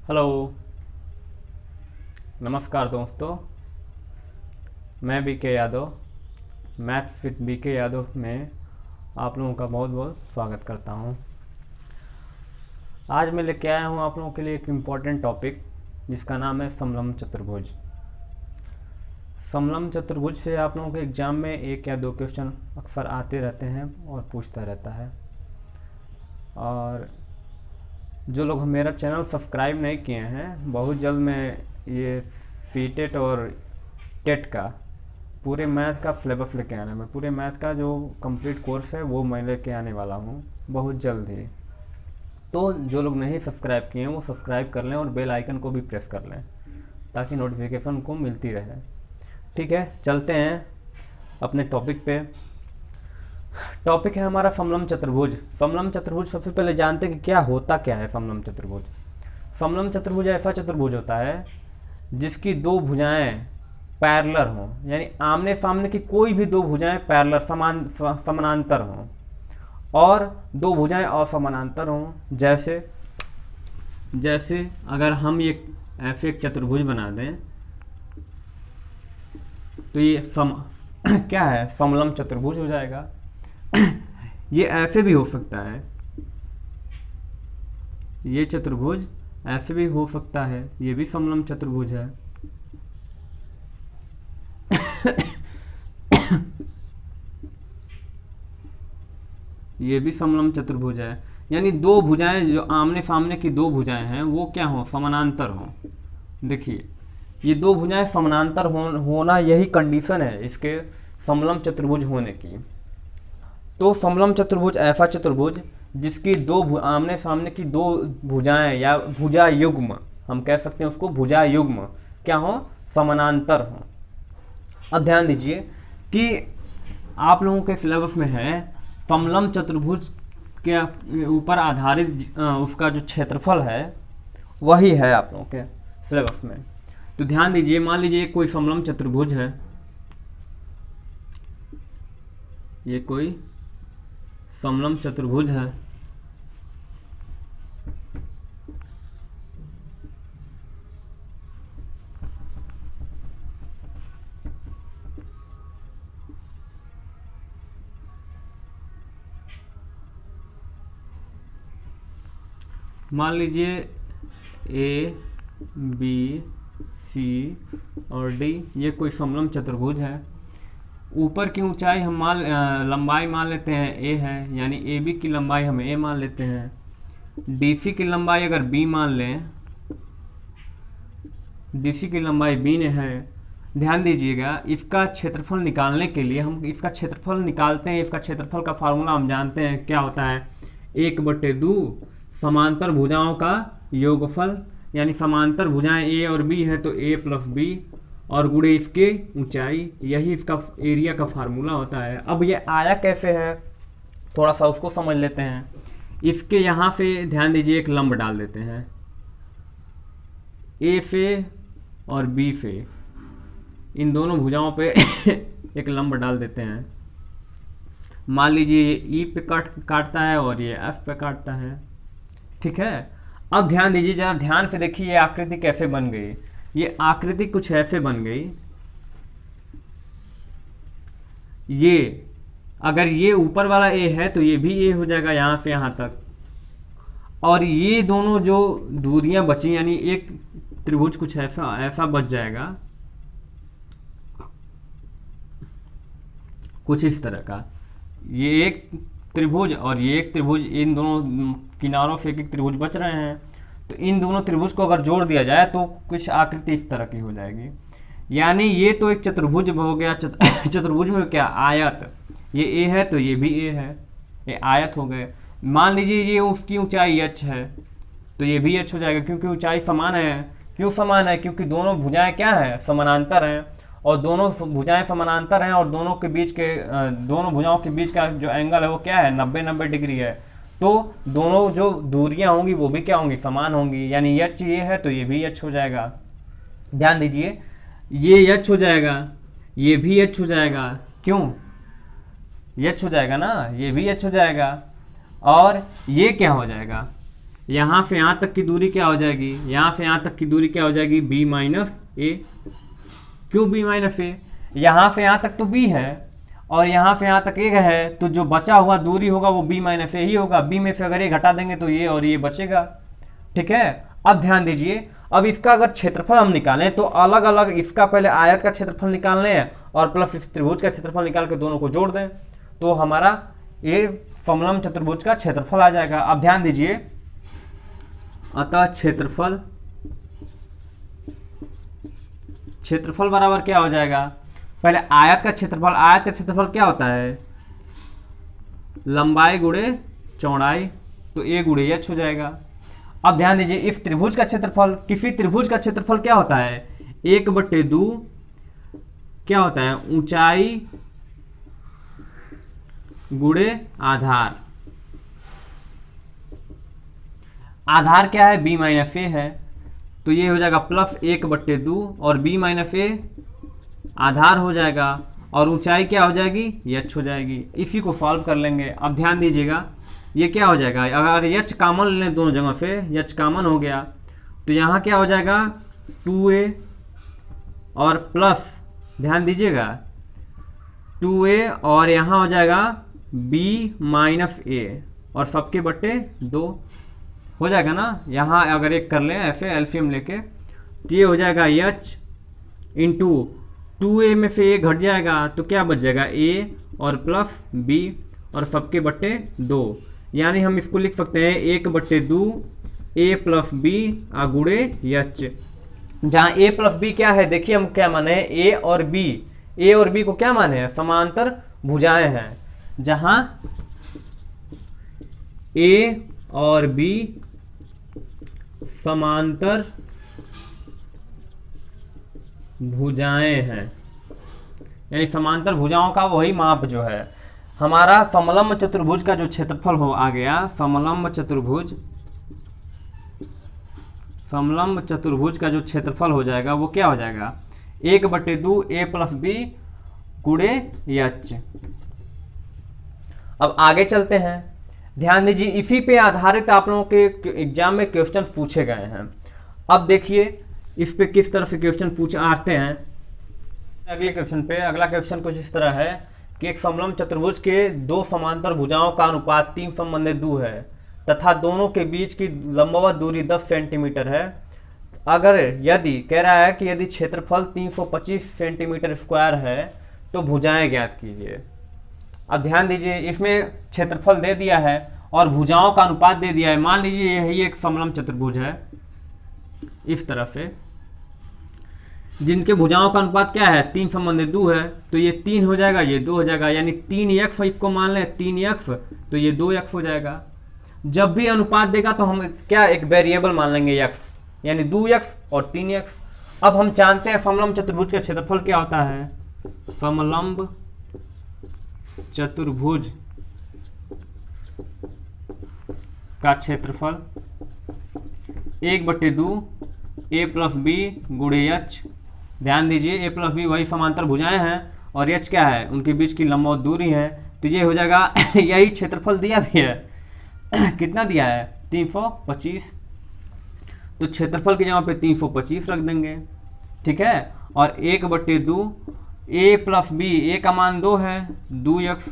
Hello. नमस्कार दोस्तों, मैं बी के यादव मैथ्स विद बी के यादव में आप लोगों का बहुत बहुत स्वागत करता हूं। आज मैं लेके आया हूं आप लोगों के लिए एक इम्पॉर्टेंट टॉपिक जिसका नाम है समलंब चतुर्भुज। समलंब चतुर्भुज से आप लोगों के एग्ज़ाम में एक या दो क्वेश्चन अक्सर आते रहते हैं और पूछता रहता है। और जो लोग मेरा चैनल सब्सक्राइब नहीं किए हैं, बहुत जल्द मैं ये सीटेट और टेट का पूरे मैथ का सिलेबस लेके आना है। मैं पूरे मैथ का जो कंप्लीट कोर्स है वो मैं लेके आने वाला हूँ बहुत जल्द ही। तो जो लोग नहीं सब्सक्राइब किए हैं वो सब्सक्राइब कर लें और बेल आइकन को भी प्रेस कर लें ताकि नोटिफिकेशन को मिलती रहे। ठीक है, चलते हैं अपने टॉपिक पे। टॉपिक है हमारा समलंब चतुर्भुज। समलंब चतुर्भुज सबसे पहले जानते हैं कि क्या है समलंब चतुर्भुज। समलंब चतुर्भुज ऐसा चतुर्भुज होता है जिसकी दो भुजाएं पैरेलल हों, यानी आमने सामने की कोई भी दो भुजाएं पैरेलल समानांतर हों और दो भुजाएं असमानांतर हों। जैसे जैसे अगर हम ये ऐसे एक चतुर्भुज बना दें तो ये क्या है, समलंब चतुर्भुज हो जाएगा। ये ऐसे भी हो सकता है, ये चतुर्भुज ऐसे भी हो सकता है, ये भी समलंब चतुर्भुज है। ये भी समलंब चतुर्भुज है, यानी दो भुजाएं जो आमने सामने की दो भुजाएं हैं वो क्या हो, समानांतर हो। देखिए ये दो भुजाएं समानांतर होना यही कंडीशन है इसके समलंब चतुर्भुज होने की। तो समलंब चतुर्भुज ऐसा चतुर्भुज जिसकी दो आमने सामने की दो भुजाएं या भुजा युग्म, हम कह सकते हैं उसको भुजा युग्म क्या हो, समानांतर हो। अब ध्यान दीजिए कि आप लोगों के सिलेबस में है समलंब चतुर्भुज के ऊपर आधारित उसका जो क्षेत्रफल है वही है आप लोगों के सिलेबस में। तो ध्यान दीजिए, मान लीजिए कोई समलंब चतुर्भुज है, ये कोई समलंब चतुर्भुज है। मान लीजिए ए बी सी और डी ये कोई समलंब चतुर्भुज है। ऊपर की ऊंचाई हम लंबाई मान लेते हैं ए है, यानी ए बी की लंबाई हम ए मान लेते हैं। डी सी की लंबाई अगर बी मान लें, डी सी की लंबाई बी ने है। ध्यान दीजिएगा, इसका क्षेत्रफल निकालने के लिए हम इसका क्षेत्रफल निकालते हैं। इसका क्षेत्रफल का फार्मूला हम जानते हैं क्या होता है, 1/2 समांतर भुजाओं का योगफल, यानी समांतर भुजाएं ए और बी है तो ए प्लस बी और गुणे इसके ऊंचाई, यही इसका एरिया का फार्मूला होता है। अब ये आया कैसे है, थोड़ा सा उसको समझ लेते हैं। इसके यहाँ से ध्यान दीजिए एक लंब डाल देते हैं, ए से और बी से, इन दोनों भुजाओं पे एक लंब डाल देते हैं। मान लीजिए ये ई पे काटता है और ये एफ पे काटता है। ठीक है, अब ध्यान दीजिए, जरा ध्यान से देखिए ये आकृति कैसे बन गई। ये आकृति कुछ ऐसे बन गई, ये अगर ये ऊपर वाला ए है तो ये भी ए हो जाएगा यहाँ से यहाँ तक, और ये दोनों जो दूरियां बची यानी एक त्रिभुज कुछ ऐसा ऐसा बच जाएगा, कुछ इस तरह का। ये एक त्रिभुज और ये एक त्रिभुज, इन दोनों किनारों से एक त्रिभुज बच रहे हैं, तो इन दोनों त्रिभुज को अगर जोड़ दिया जाए तो कुछ आकृति इस तरह की हो जाएगी। यानी ये तो एक चतुर्भुज हो गया। चतुर्भुज में क्या, आयत, ये ए है तो ये भी ए है, ये आयत हो गए। मान लीजिए ये उसकी ऊंचाई h है तो ये भी h हो जाएगा, क्योंकि ऊंचाई समान है। क्यों समान है, क्योंकि दोनों भुजाएं क्या है, समानांतर हैं, और दोनों भुजाएं समानांतर हैं और दोनों के बीच के दोनों भुजाओं के बीच का जो एंगल है वो क्या है, 90 डिग्री है। तो दोनों जो दूरियां होंगी वो भी क्या होंगी, समान होंगी। यानी h ये है तो ये भी h हो जाएगा। ध्यान दीजिए, ये h हो जाएगा, ये भी h हो जाएगा। क्यों, h हो जाएगा ना, ये भी h हो जाएगा, और ये क्या हो जाएगा, यहाँ से यहाँ तक की दूरी क्या हो जाएगी, यहाँ से यहाँ तक की दूरी क्या हो जाएगी, b माइनस ए। क्यों b माइनस ए, यहाँ से यहाँ तक तो b है और यहाँ से यहाँ तक ए है, तो जो बचा हुआ दूरी होगा वो b माइनस ए ही होगा। b में से अगर ये घटा देंगे तो ये और ये बचेगा। ठीक है, अब ध्यान दीजिए, अब इसका अगर क्षेत्रफल हम निकालें तो अलग अलग, इसका पहले आयत का क्षेत्रफल निकाल लें और प्लस इस त्रिभुज का क्षेत्रफल निकाल के दोनों को जोड़ दें, तो हमारा ये समलंब चतुर्भुज का क्षेत्रफल आ जाएगा। अब ध्यान दीजिए, अतः क्षेत्रफल बराबर क्या हो जाएगा, पहले आयत का क्षेत्रफल, आयत का क्षेत्रफल क्या होता है, लंबाई गुणे चौड़ाई, तो ए गुणे एच हो जाएगा। अब ध्यान दीजिए, इस त्रिभुज का क्षेत्रफल, किसी त्रिभुज का क्षेत्रफल क्या होता है, 1/2 क्या होता है, ऊंचाई गुणे आधार। आधार क्या है, b माइनस ए है, तो ये हो जाएगा प्लस 1/2 और b माइनस ए आधार हो जाएगा और ऊंचाई क्या हो जाएगी, h हो जाएगी। इसी को सॉल्व कर लेंगे। अब ध्यान दीजिएगा, ये क्या हो जाएगा, अगर h कॉमन लें दोनों जगह से, h कॉमन हो गया तो यहाँ क्या हो जाएगा 2a और प्लस, ध्यान दीजिएगा 2a और यहाँ हो जाएगा b माइनस ए और सबके बट्टे 2 हो जाएगा ना। यहाँ अगर एक कर लें ऐसे एलसीएम लेके, तो ये हो जाएगा h इंटू 2a में से a घट जाएगा तो क्या बच जाएगा a और प्लस b और सबके बट्टे 2, यानी हम इसको लिख सकते हैं 1/2 a प्लस b गुणे h, जहाँ a प्लस b क्या है, देखिए हम क्या माने हैं, a और b को क्या माने हैं, समांतर भुजाएं हैं, जहाँ a और b समांतर भुजाएं हैं, यानी समांतर भुजाओं का वही माप जो है हमारा समलंब चतुर्भुज का जो क्षेत्रफल हो आ गया, समलंब चतुर्भुज का जो क्षेत्रफल हो जाएगा वो क्या हो जाएगा, 1/2 a प्लस b गुणे h। अब आगे चलते हैं, ध्यान दीजिए, इसी पे आधारित आप लोगों के एग्जाम में क्वेश्चन पूछे गए हैं। अब देखिए इस पे किस तरह से क्वेश्चन पूछ आते हैं। अगले क्वेश्चन पे, अगला क्वेश्चन कुछ इस तरह है कि एक समलंब चतुर्भुज के दो समांतर भुजाओं का अनुपात 3 संबंधित 2 है तथा दोनों के बीच की लंबवत दूरी 10 सेंटीमीटर है। अगर यदि कह रहा है कि यदि क्षेत्रफल 325 सेंटीमीटर स्क्वायर है तो भुजाएं ज्ञात कीजिए। अब ध्यान दीजिए, इसमें क्षेत्रफल दे दिया है और भुजाओं का अनुपात दे दिया है। मान लीजिए यही एक समलंब चतुर्भुज है इस तरह से, जिनके भुजाओं का अनुपात क्या है, 3 संबंधित 2 है, तो ये 3 हो जाएगा, ये 2 हो जाएगा, यानी 3x इसको मान लें 3x, तो ये 2x हो जाएगा। जब भी अनुपात देगा तो हम क्या एक वेरिएबल मान लेंगे x, यानी 2x और 3x। अब हम जानते हैं समलंब चतुर्भुज का क्षेत्रफल क्या होता है, समलंब चतुर्भुज का क्षेत्रफल 1/2 a प्लस b गुणे h। ध्यान दीजिए a प्लस b वही समांतर भुजाएं हैं और h क्या है, उनके बीच की लंबवत दूरी है, तो ये हो जाएगा यही क्षेत्रफल दिया भी है कितना दिया है, 325, तो क्षेत्रफल की जगह पे 325 रख देंगे। ठीक है, और 1/2 a प्लस b, a का मान 2 है 2x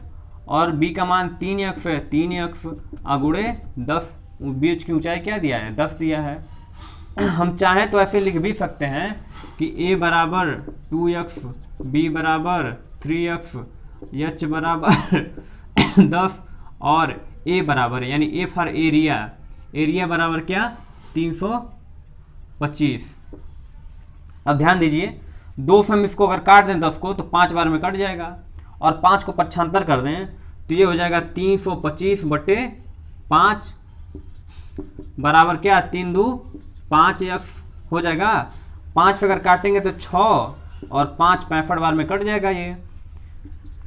और b का मान 3x है 3x गुणे 10, बीच की ऊंचाई क्या दिया है, 10 दिया है। हम चाहें तो ऐसे लिख भी सकते हैं कि a बराबर 2x, b बराबर 3x, h बराबर 10 और a बराबर, यानी a फॉर एरिया बराबर क्या, 325। अब ध्यान दीजिए, 2 से हम इसको अगर काट दें 10 को तो 5 बार में कट जाएगा और 5 को पक्षांतर कर दें तो ये हो जाएगा 325/5 बराबर क्या, 3 2 5x हो जाएगा। 5 से अगर काटेंगे तो 6 और 5 65 बार में कट जाएगा ये,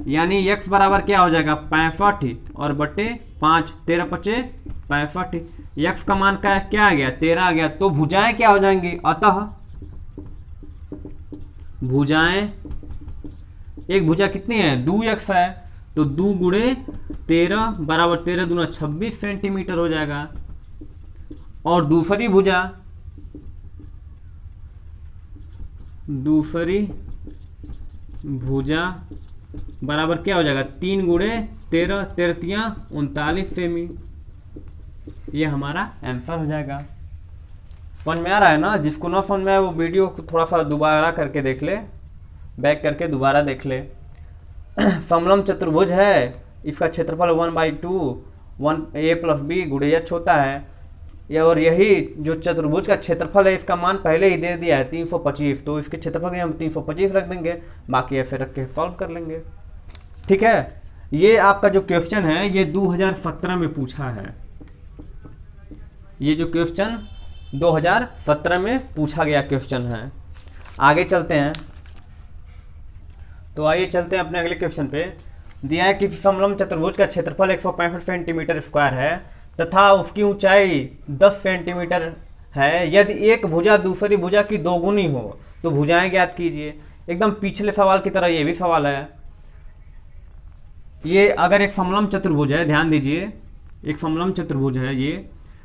यानी x बराबर क्या हो जाएगा 65 और बट्टे 5, 13 × 5 = 65। x का मान क्या आ गया, 13 आ गया। तो भुजाएं क्या हो जाएंगी, अतः भुजाएं, एक भुजा कितनी है 2x है, तो 2 × 13 बराबर 13 दूना 26 सेंटीमीटर हो जाएगा। और दूसरी भुजा बराबर क्या हो जाएगा, 3 गुणे 13, 13 39 सेमी। ये हमारा आंसर हो जाएगा। समझ में आ रहा है ना? जिसको ना समझ में आए वो वीडियो को थोड़ा सा दोबारा करके देख ले, बैक करके दोबारा देख ले। समलम चतुर्भुज है, इसका क्षेत्रफल 1/2 1a + b गुणे h होता है। और यही जो चतुर्भुज का क्षेत्रफल है इसका मान पहले ही दे दिया है 325, तो इसके क्षेत्रफल के हम 325 रख देंगे, बाकी ऐसे रख के सॉल्व कर लेंगे। ठीक है, ये आपका जो क्वेश्चन है ये 2017 में पूछा है। ये जो क्वेश्चन 2017 में पूछा गया क्वेश्चन है। आगे चलते हैं, तो आइए चलते हैं अपने अगले क्वेश्चन पे। दिया है कि समलम चतुर्भुज का क्षेत्रफल 165 सेंटीमीटर स्क्वायर है तथा उसकी ऊंचाई 10 सेंटीमीटर है। यदि एक भुजा दूसरी भुजा की दोगुनी हो तो भुजाएं ज्ञात कीजिए। एकदम पिछले सवाल की तरह ये भी सवाल है। ये अगर एक समलम चतुर्भुज है, ध्यान दीजिए, एक समलम चतुर्भुज है ये,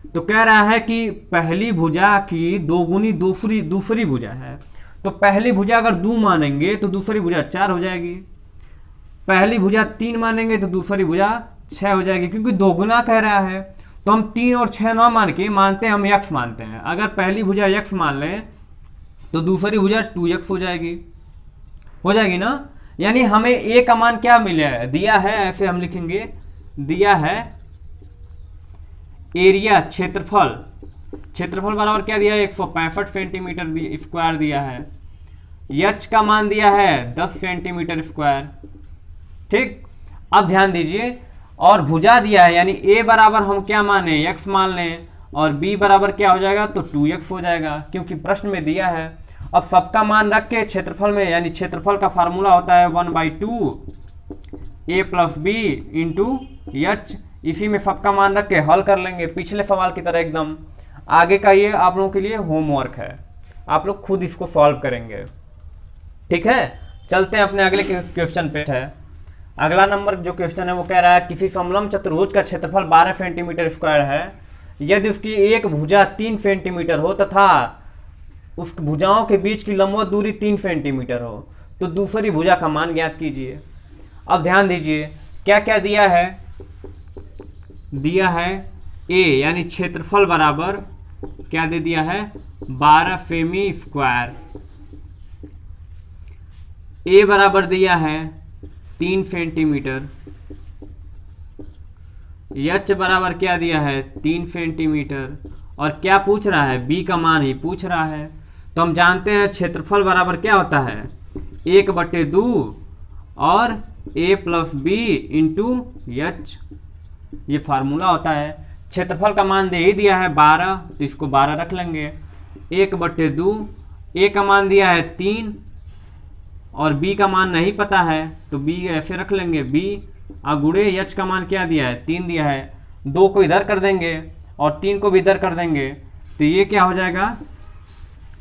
तो कह रहा है कि पहली भुजा की दोगुनी दूसरी भुजा है। तो पहली भुजा अगर 2 मानेंगे तो दूसरी भुजा 4 हो जाएगी। पहली भुजा 3 मानेंगे तो दूसरी भुजा 6 हो जाएगी, क्योंकि दोगुना कह रहा है। तो हम 3 और 6 ना मान के मानते हैं, हम x मानते हैं। अगर पहली भुजा x मान लें तो दूसरी भुजा 2x हो जाएगी ना। यानी हमें a का मान क्या मिला है, दिया है, ऐसे हम लिखेंगे, दिया है एरिया क्षेत्रफल बराबर क्या दिया है, 165 सेंटीमीटर स्क्वायर दिया है। h का मान दिया है 10 सेंटीमीटर स्क्वायर। ठीक, अब ध्यान दीजिए, और भुजा दिया है, यानी a बराबर हम क्या माने, x मान लें, और b बराबर क्या हो जाएगा, तो 2x हो जाएगा, क्योंकि प्रश्न में दिया है। अब सबका मान रख के क्षेत्रफल में, यानी क्षेत्रफल का फार्मूला होता है 1/2 a + b × h। इसी में सबका मान रख के हल कर लेंगे, पिछले सवाल की तरह एकदम। आगे का ये आप लोगों के लिए होमवर्क है, आप लोग खुद इसको सॉल्व करेंगे। ठीक है, चलते हैं अपने अगले क्वेश्चन पे। है अगला नंबर जो क्वेश्चन है वो कह रहा है किसी समलम चतुर्भुज का क्षेत्रफल 12 सेंटीमीटर स्क्वायर है। यदि उसकी एक भुजा 3 सेंटीमीटर हो तथा उस भुजाओं के बीच की लंबवत दूरी 3 सेंटीमीटर हो तो दूसरी भुजा का मान ज्ञात कीजिए। अब ध्यान दीजिए, क्या क्या दिया है, दिया है a यानी क्षेत्रफल बराबर क्या दे दिया है, 12 सेमी स्क्वायर। a बराबर दिया है 3 सेंटीमीटर। h बराबर क्या दिया है, 3 सेंटीमीटर। और क्या पूछ रहा है, b का मान ही पूछ रहा है। तो हम जानते हैं क्षेत्रफल बराबर क्या होता है, 1/2 और a + b × h, ये फार्मूला होता है। क्षेत्रफल का मान दे ही दिया है 12, तो इसको 12 रख लेंगे। 1/2, a का मान दिया है 3 और b का मान नहीं पता है, तो b ऐसे रख लेंगे, b गुणे h का मान क्या दिया है, 3 दिया है। 2 को इधर कर देंगे और 3 को भी इधर कर देंगे, तो ये क्या हो जाएगा,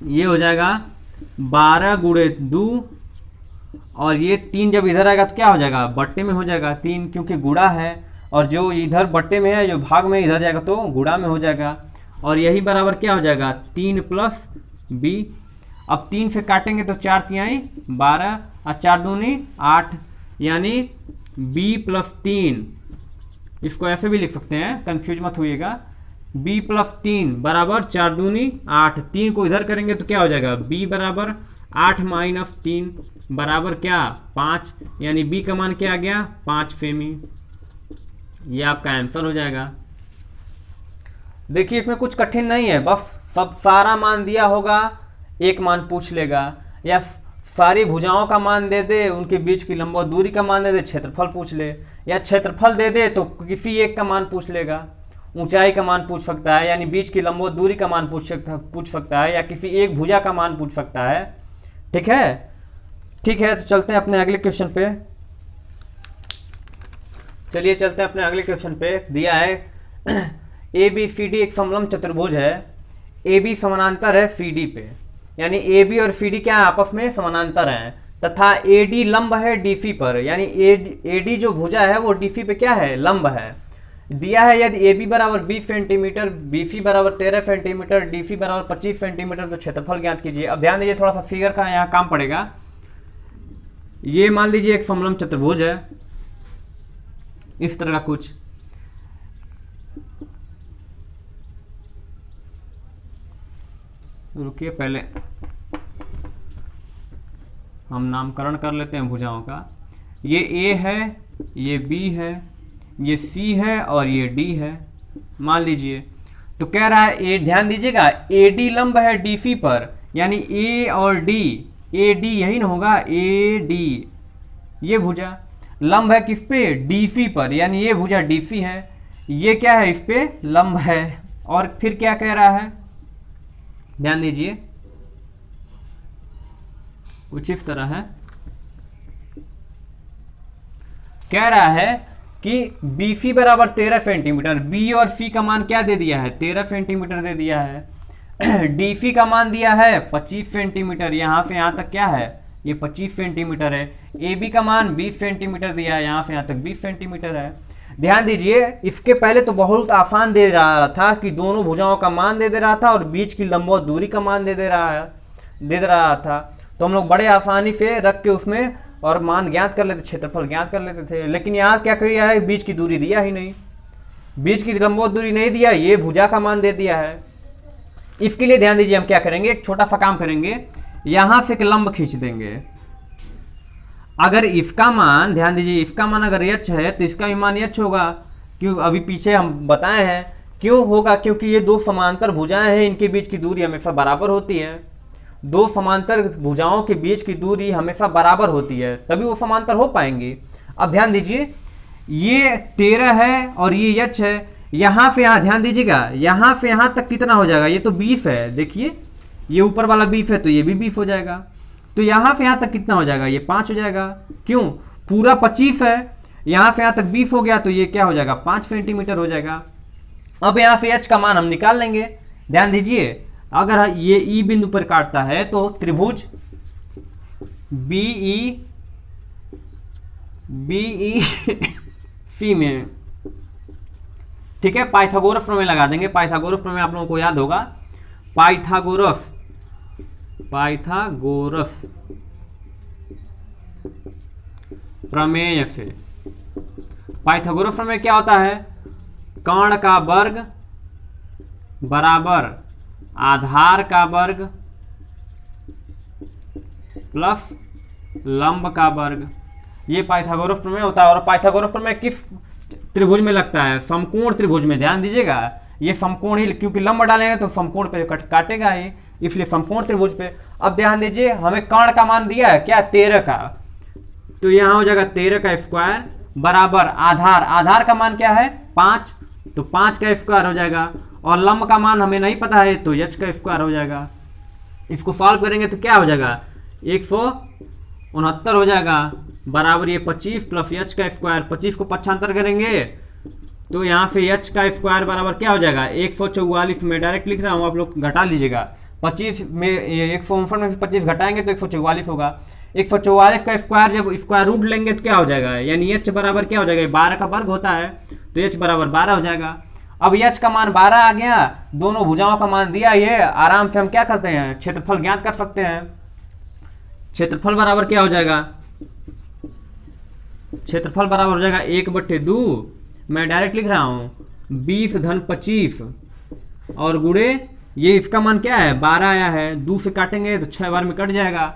ये हो जाएगा 12 × 2, और ये 3 जब इधर आएगा तो क्या हो जाएगा, बट्टे में हो जाएगा 3, क्योंकि गुणा है। और जो इधर बट्टे में है, जो भाग में इधर जाएगा तो गुणा में हो जाएगा। और यही बराबर क्या हो जाएगा, 3 + b। अब 3 से काटेंगे तो 4 × 12 और 4 दूनी 8, यानी b + 3, इसको ऐसे भी लिख सकते हैं, कंफ्यूज मत होइएगा। b + 3 बराबर 4 दूनी 8, 3 को इधर करेंगे तो क्या हो जाएगा, b बराबर 8 - 3 बराबर क्या, 5, यानी b का मान क्या आ गया, 5 सेमी। ये आपका आंसर हो जाएगा। देखिए इसमें कुछ कठिन नहीं है, बस सब सारा मान दिया होगा, एक मान पूछ लेगा, या सारी भुजाओं का मान दे दे, उनके बीच की लंबवत दूरी का मान दे दे, क्षेत्रफल पूछ ले, या क्षेत्रफल दे दे तो किसी एक का मान पूछ लेगा, ऊंचाई का मान पूछ सकता है, यानी बीच की लंबवत दूरी का मान पूछ सकता है, या किसी एक भुजा का मान पूछ सकता है। ठीक है, ठीक है, तो चलते हैं अपने अगले क्वेश्चन पे। चलिए चलते हैं अपने अगले क्वेश्चन पे। दिया है ABCD एक समलम चतुर्भुज है, AB समानांतर है CD पे, यानी AB और CD क्या आपस में समानांतर हैं, तथा AD लंब है DC पर, यानी AD जो भुजा है वो DC पे क्या है, लंब है। दिया है यदि ए बी बराबर 20 सेंटीमीटर, बी सी बराबर 13 सेंटीमीटर, डी सी बराबर 25 सेंटीमीटर, तो क्षेत्रफल ज्ञात कीजिए। अब ध्यान दीजिए, थोड़ा सा फिगर का यहाँ काम पड़ेगा। ये मान लीजिए एक समलंब चतुर्भुज है, इस तरह का कुछ, रुकिए पहले हम नामकरण कर लेते हैं भुजाओं का। ये ए है, ये बी है, ये सी है और ये डी है, मान लीजिए। तो कह रहा है ए, ध्यान दीजिएगा, ए डी लंब है डी सी पर, यानी ए और डी, ए डी यही ना होगा, ए डी ये भुजा लंब है किस पे, डी सी पर, यानी ये भुजा डी सी है, ये क्या है, इस पे लंब है। और फिर क्या कह रहा है, ध्यान दीजिए, कुछ इस तरह है, कह रहा है कि बी सी बराबर 13 सेंटीमीटर, बी और सी का मान क्या दे दिया है, 13 सेंटीमीटर दे दिया है। डी सी का मान दिया है 25 सेंटीमीटर, यहाँ से यहाँ तक क्या है, ये 25 सेंटीमीटर है। ए बी का मान 20 सेंटीमीटर दिया है, यहाँ से यहाँ तक 20 सेंटीमीटर है। ध्यान दीजिए, इसके पहले तो बहुत आसान दे रहा था कि दोनों भुजाओं का मान दे रहा था और बीच की लंबवत दूरी का मान दे रहा था। तो हम लोग बड़े आसानी से रख के उसमें और मान ज्ञात कर लेते, क्षेत्रफल ज्ञात कर लेते थे। लेकिन यहाँ क्या किया है, बीच की दूरी दिया ही नहीं, बीच की लंबवत दूरी नहीं दिया, ये भुजा का मान दे दिया है। इसके लिए ध्यान दीजिए, हम क्या करेंगे, एक छोटा सा काम करेंगे, यहाँ से एक लंब खींच देंगे। अगर इसका मान, ध्यान दीजिए, इसका मान अगर यच है तो इसका भी मान यच होगा, क्यों, अभी पीछे हम बताए हैं क्यों होगा, क्योंकि ये दो समांतर भुजाएं हैं, इनके बीच की दूरी हमेशा बराबर होती है। दो समांतर भुजाओं के बीच की दूरी हमेशा बराबर होती है, तभी वो समांतर हो पाएंगी। अब ध्यान दीजिए, ये 13 है और ये यच है, यहाँ से यहाँ ध्यान दीजिएगा, यहाँ से यहाँ तक कितना हो जाएगा, ये तो 20 है, देखिए ये ऊपर वाला 20 है तो ये भी 20 हो जाएगा। तो यहाँ से यहाँ तक कितना हो जाएगा, ये 5 हो जाएगा, क्यों, पूरा 25 है, यहाँ से यहाँ तक 20 हो गया तो ये क्या हो जाएगा, 5 सेंटीमीटर हो जाएगा। अब यहाँ से एच का मान हम निकाल लेंगे। ध्यान दीजिए, अगर ये ई बिंदु पर काटता है तो त्रिभुज बी ई सी में, ठीक है, पाइथागोरस प्रमेय लगा देंगे। पाइथागोरस प्रमेय आप लोगों को याद होगा, पाइथागोरस प्रमेय से, पाइथागोरस प्रमेय क्या होता है, कर्ण का वर्ग बराबर आधार का वर्ग प्लस लंब का वर्ग, ये पाइथागोरस प्रमेय होता है। और पाइथागोरस प्रमेय किस त्रिभुज में लगता है, समकोण त्रिभुज में। ध्यान दीजिएगा, ये समकोण ही, क्योंकि लंब डालेंगे तो समकोण पे काटेगा ही, इसलिए समकोण त्रिभुज पे। अब ध्यान दीजिए, हमें कर्ण का मान दिया है क्या, 13 का, तो यहाँ हो जाएगा 13 का स्क्वायर बराबर आधार का मान क्या है, 5, तो 5 का स्क्वायर हो जाएगा। और लंब का मान हमें नहीं पता है तो एच का स्क्वायर हो जाएगा। इसको सॉल्व करेंगे तो क्या हो जाएगा, 169 हो जाएगा बराबर ये 25 प्लस एच का स्क्वायर, 25 को पक्षांतर करेंगे तो यहाँ से एच का स्क्वायर बराबर क्या हो जाएगा, 144। मैं डायरेक्ट लिख रहा हूँ, आप लोग घटा लीजिएगा, 25 में 159 में से 25 घटाएंगे तो 144 होगा। 144 का स्क्वायर जब स्क्वायर रूट लेंगे तो क्या हो जाएगा, यानी एच बराबर क्या हो जाएगा, 12 का वर्ग होता है तो एच बराबर 12 हो जाएगा। अब एच का मान 12 आ गया, दोनों भुजाओं का मान दिया, ये आराम से हम क्या करते हैं, क्षेत्रफल ज्ञात कर सकते हैं। क्षेत्रफल बराबर क्या हो जाएगा, क्षेत्रफल बराबर हो जाएगा 1/2, मैं डायरेक्ट लिख रहा हूँ 20 धन 25 और गुणे ये इसका मान क्या है, 12 आया है, 2 से काटेंगे तो 6 बार में कट जाएगा,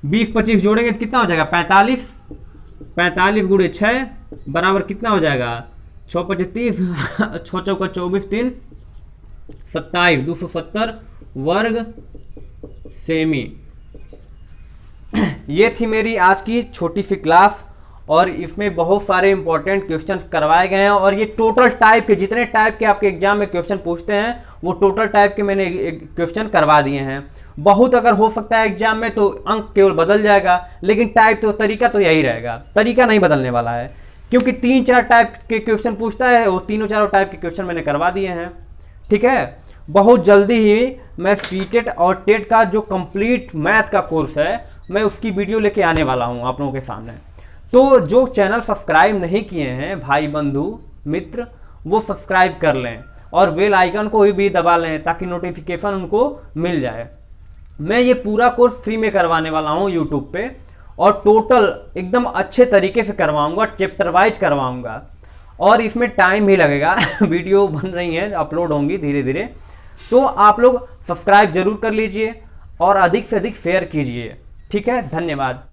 20-25 जोड़ेंगे तो कितना हो जाएगा, 45, 45 गुणे 6 बराबर कितना हो जाएगा, 6 × 30, 6 × 24, 3 27, 270 वर्ग सेमी। ये थी मेरी आज की छोटी सी क्लास और इसमें बहुत सारे इंपॉर्टेंट क्वेश्चन करवाए गए हैं। और ये टोटल टाइप के, जितने टाइप के आपके एग्जाम में क्वेश्चन पूछते हैं वो टोटल टाइप के मैंने क्वेश्चन करवा दिए हैं। बहुत अगर हो सकता है एग्जाम में तो अंक केवल बदल जाएगा, लेकिन टाइप तो, तरीका तो यही रहेगा, तरीका नहीं बदलने वाला है, क्योंकि 3-4 टाइप के क्वेश्चन पूछता है, वो तीनों चारों टाइप के क्वेश्चन मैंने करवा दिए हैं। ठीक है, बहुत जल्दी ही मैं सीटेट और टेट का जो कंप्लीट मैथ का कोर्स है मैं उसकी वीडियो लेके आने वाला हूं आप लोगों के सामने। तो जो चैनल सब्सक्राइब नहीं किए हैं भाई बंधु, मित्र वो सब्सक्राइब कर लें और बेल आइकन को भी दबा लें ताकि नोटिफिकेशन उनको मिल जाए। मैं ये पूरा कोर्स फ्री में करवाने वाला हूँ यूट्यूब पे, और टोटल एकदम अच्छे तरीके से करवाऊंगा, चैप्टर वाइज करवाऊंगा, और इसमें टाइम भी लगेगा वीडियो बन रही है, अपलोड होंगी धीरे धीरे। तो आप लोग सब्सक्राइब जरूर कर लीजिए और अधिक से अधिक शेयर कीजिए। ठीक है, धन्यवाद।